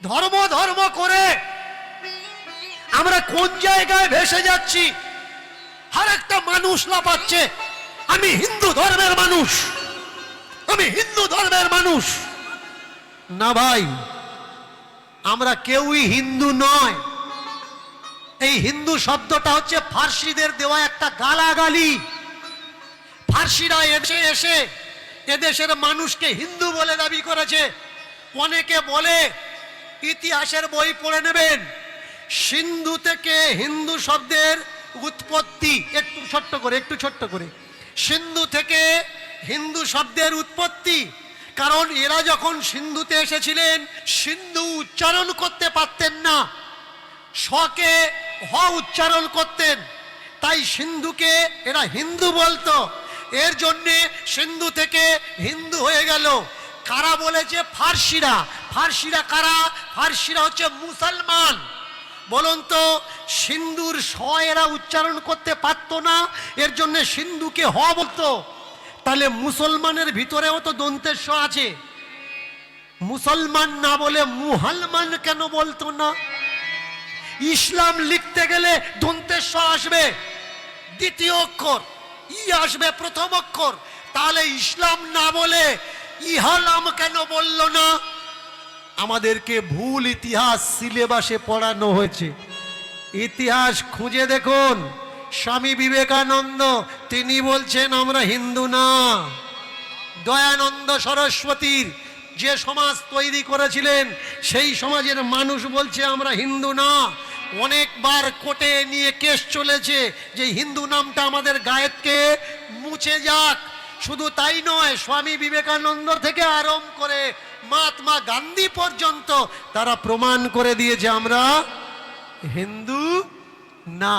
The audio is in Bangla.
ধর্ম ধর্ম করে আমরা কোন জায়গায় ভেসে যাচ্ছি। আর একটা মানুষ লাফাচ্ছে, আমি হিন্দু ধর্মের মানুষ, আমি হিন্দু ধর্মের মানুষ। না ভাই, আমরা কেউই হিন্দু নয়। এই হিন্দু শব্দটা হচ্ছে ফার্সিদের দেওয়া একটা গালাগালি। ফার্সিরা এসে এসে এদেশের মানুষকে হিন্দু বলে দাবি করেছে। অনেকে বলে, ইতিহাসের বই পড়ে নেবেন, সিন্ধু থেকে হিন্দু শব্দের উৎপত্তি। একটু ছোট্ট করে সিন্ধু থেকে হিন্দু শব্দের উৎপত্তি। কারণ এরা যখন সিন্ধুতে এসেছিলেন, সিন্ধু উচ্চারণ করতে পারতেন না, শকে হ উচ্চারণ করতেন, তাই সিন্ধুকে এরা হিন্দু বলতো। এর জন্যে সিন্ধু থেকে হিন্দু হয়ে গেল। কারা বলেছে? ফার্সিরা। ফার্সিরা কারা? ফার্সিরা হচ্ছে মুসলমান। বলুন তো, সিন্ধুর স এরা উচ্চারণ করতে পারতো না, এর জন্য সিন্ধুকে হ বলতো। তাহলে মুসলমানের ভিতরেও তো দন্তের স আছে। মুসলমান না বলে মুহালমান কেন বলতো না? ইসলাম লিখতে গেলে দন্তের স আসবে, দ্বিতীয় অক্ষর ই আসবে প্রথম অক্ষর। তাহলে ইসলাম না বলে ইহালাম কেন বলল না? আমাদেরকে ভুল ইতিহাস সিলেবাসে পড়ানো হয়েছে। ইতিহাস খুঁজে দেখুন, স্বামী বিবেকানন্দ তিনি বলছেন আমরা হিন্দু না। দয়ানন্দ সরস্বতীর যে সমাজ তৈরি করেছিলেন, সেই সমাজের মানুষ বলছে আমরা হিন্দু না। অনেকবার কোর্টে নিয়ে কেস চলেছে যে হিন্দু নামটা আমাদের গায়েতকে মুছে যাক। শুধু তাই নয়, স্বামী বিবেকানন্দ থেকে আরম্ভ করে মহাত্মা গান্ধী পর্যন্ত তারা প্রমাণ করে দিয়েছে আমরা হিন্দু না।